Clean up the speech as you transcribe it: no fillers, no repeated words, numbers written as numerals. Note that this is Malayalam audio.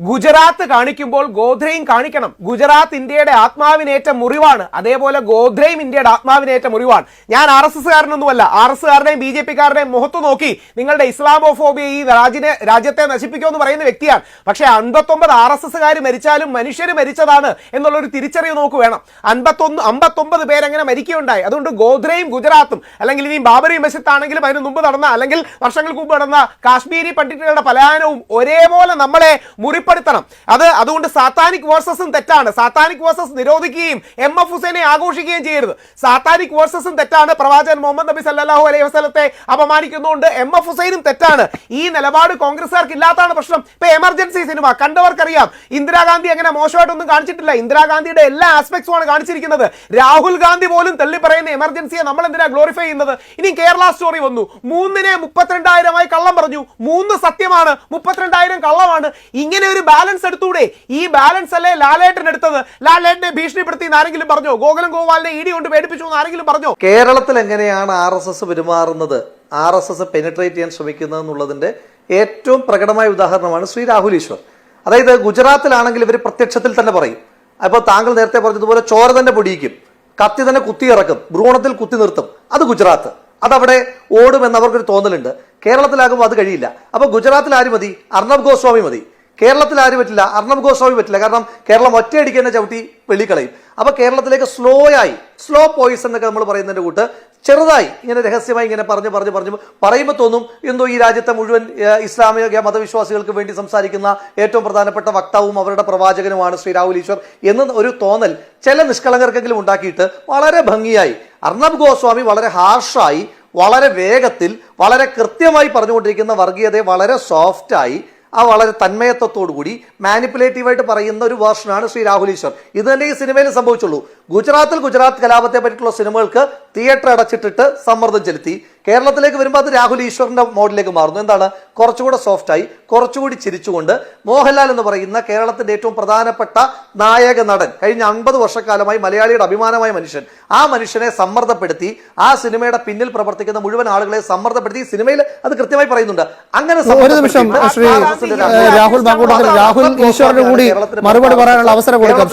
ഗുജറാത്ത് കാണിക്കുമ്പോൾ ഗോദ്രയും കാണിക്കണം. ഗുജറാത്ത് ഇന്ത്യയുടെ ആത്മാവിനേറ്റ മുറിവാണ്, അതേപോലെ ഗോദ്രയും ഇന്ത്യയുടെ ആത്മാവിനേറ്റ മുറിവാണ്. ഞാൻ RSSകാരനൊന്നുമല്ല. RSകാരുടെയും BJPക്കാരുടെയും മുഖത്ത് നോക്കി നിങ്ങളുടെ ഇസ്ലാമോഫോബിയ ഈ രാജ്യത്തെ നശിപ്പിക്കുമെന്ന് പറയുന്ന വ്യക്തിയാണ്. പക്ഷേ 59 RSSകാർ മരിച്ചാലും മനുഷ്യർ മരിച്ചതാണ് എന്നുള്ളൊരു തിരിച്ചറിവ് നോക്ക് വേണം. 59 പേരെങ്ങനെ മരിക്കുകയുണ്ടായി. അതുകൊണ്ട് ഗോദ്രയും ഗുജറാത്തും, അല്ലെങ്കിൽ ഇനി ബാബറി മസ്ജിദ് ആണെങ്കിലും അതിന് മുമ്പ് നടന്ന, അല്ലെങ്കിൽ വർഷങ്ങൾക്ക് മുമ്പ് നടന്ന കാശ്മീരി പണ്ഡിറ്റുകളുടെ പലായനവും ഒരേപോലെ നമ്മളെ മുറിപ്പെടുത്തണം. അതുകൊണ്ട് സാത്താനിക് വേഴ്സസും തെറ്റാണ്. സാത്താനിക് വേഴ്സസ് നിരോധിക്കുകയും MF ഹുസൈനെ ആഘോഷിക്കുകയും ചെയ്യരുത്. സാത്താനിക് വേഴ്സസും തെറ്റാണ്. പ്രവാചകൻ മുഹമ്മദ് നബി സല്ലല്ലാഹു അലൈഹി വസല്ലത്തെ അപമാനിക്കുന്നതുകൊണ്ട് MF ഹുസൈനും തെറ്റാണ്. ഈ നിലപാട് കോൺഗ്രസ്സുകാർക്ക് ഇല്ലാത്തതാണ് പ്രശ്നം. ഇപ്പൊ എമർജൻസി സിനിമ കണ്ടവർക്കറിയാം, ഇന്ദിരാഗാന്ധി അങ്ങനെ മോശമായിട്ടൊന്നും കാണിച്ചിട്ടില്ല. ഇന്ദിരാഗാന്ധിയുടെ എല്ലാ ആസ്പെക്ട്സും ആണ് കാണിച്ചിരിക്കുന്നത്. രാഹുൽ ഗാന്ധി പോലും തള്ളി പറയുന്ന എമർജൻസിയെ നമ്മൾ എന്തിനാ ഗ്ലോറിഫൈ ചെയ്യുന്നത്? ഇനി കേരള സ്റ്റോറി വന്നു, 3നെ 32,000 കള്ളം പറഞ്ഞു. 3 സത്യമാണ്, 32,000 കള്ളമാണ്. ഇങ്ങനെ ഒരു ബാലൻസ് എടുത്തൂടെ? ഈ ബാലൻസ് അല്ലേ ലാലേട്ടൻ എടുത്തത്? ലാലേട്ടനെ ഭീഷണിപ്പെടുത്തി ആരെങ്കിലും പറഞ്ഞോ? ഗോകുലം ഗോപാലിനെ ED കൊണ്ട് പേടിപ്പിച്ചു എന്ന് ആരെങ്കിലും പറഞ്ഞോ? കേരളത്തിൽ എങ്ങനെയാണ് RSS പെരുമാറുന്നത്, RSS പെനിട്രേറ്റ് ചെയ്യാൻ ശ്രമിക്കുന്നത് എന്നുള്ളതിന്റെ ഏറ്റവും പ്രകടമായ ഉദാഹരണമാണ് ശ്രീ രാഹുൽ ഈശ്വർ. അതായത് ഗുജറാത്തിലാണെങ്കിൽ ഇവർ പ്രത്യക്ഷത്തിൽ തന്നെ പറയും. അപ്പോൾ താങ്കൾ നേരത്തെ പറഞ്ഞതുപോലെ ചോര തന്നെ പൊടിയിക്കും, കത്തി തന്നെ കുത്തിയിറക്കും, ഭ്രൂണത്തിൽ കുത്തി നിർത്തും. അത് ഗുജറാത്ത്, അതവിടെ ഓടുമെന്ന് അവർക്കൊരു തോന്നലുണ്ട്. കേരളത്തിലാകുമ്പോൾ അത് കഴിയില്ല. അപ്പൊ ഗുജറാത്തിൽ ആര് മതി? അർണബ് ഗോസ്വാമി മതി. കേരളത്തിൽ ആര് പറ്റില്ല? അർണബ് ഗോസ്വാമി പറ്റില്ല. കാരണം കേരളം ഒറ്റയടിക്ക് തന്നെ ചവിട്ടി വെള്ളിക്കളയും. അപ്പൊ കേരളത്തിലേക്ക് സ്ലോ പോയിസൺ എന്നൊക്കെ നമ്മൾ പറയുന്നതിന്റെ കൂട്ട് ചെറുതായി ഇങ്ങനെ രഹസ്യമായി ഇങ്ങനെ പറഞ്ഞു പറയുമ്പോൾ തോന്നും എന്തോ ഈ രാജ്യത്തെ മുഴുവൻ ഇസ്ലാമിക മതവിശ്വാസികൾക്ക് വേണ്ടി സംസാരിക്കുന്ന ഏറ്റവും പ്രധാനപ്പെട്ട വക്താവും അവരുടെ പ്രവാചകനുമാണ് ശ്രീ രാഹുൽ ഈശ്വർ എന്ന ഒരു തോന്നൽ ചില നിഷ്കളങ്കർക്കെങ്കിലും ഉണ്ടാക്കിയിട്ട് വളരെ ഭംഗിയായി അർണബ് ഗോസ്വാമി വളരെ ഹാർഷായി, വളരെ വേഗത്തിൽ, വളരെ കൃത്യമായി പറഞ്ഞുകൊണ്ടിരിക്കുന്ന വർഗീയതയെ വളരെ സോഫ്റ്റായി, വളരെ തന്മയത്വത്തോടു കൂടി മാനിപ്പുലേറ്റീവായിട്ട് പറയുന്ന ഒരു വേർഷനാണ് ശ്രീ രാഹുൽ ഈശ്വർ. ഇത് തന്നെ ഈ സിനിമയിൽ സംഭവിച്ചുള്ളൂ. ഗുജറാത്ത് കലാപത്തെ പറ്റിയിട്ടുള്ള സിനിമകൾക്ക് തിയേറ്റർ അടച്ചിട്ടിട്ട് സമ്മർദ്ദം ചെലുത്തി. കേരളത്തിലേക്ക് വരുമ്പോൾ അത് രാഹുൽ ഈശ്വറിന്റെ മോഡിലേക്ക് മാറുന്നു. എന്താണ്? കുറച്ചുകൂടെ സോഫ്റ്റായി, കുറച്ചുകൂടി ചിരിച്ചുകൊണ്ട് മോഹൻലാൽ എന്ന് പറയുന്ന കേരളത്തിന്റെ ഏറ്റവും പ്രധാനപ്പെട്ട നായക നടൻ, കഴിഞ്ഞ 50 വർഷക്കാലമായി മലയാളിയുടെ അഭിമാനമായ മനുഷ്യൻ, ആ മനുഷ്യനെ സമ്മർദ്ദപ്പെടുത്തി, ആ സിനിമയുടെ പിന്നിൽ പ്രവർത്തിക്കുന്ന മുഴുവൻ ആളുകളെ സമ്മർദ്ദപ്പെടുത്തി. സിനിമയിൽ അത് കൃത്യമായി പറയുന്നുണ്ട്. അങ്ങനെ രാഹുൽ ഈശ്വറിന് കൂടി മറുപടി പറയാനുള്ള അവസരം കൊടുക്കാം.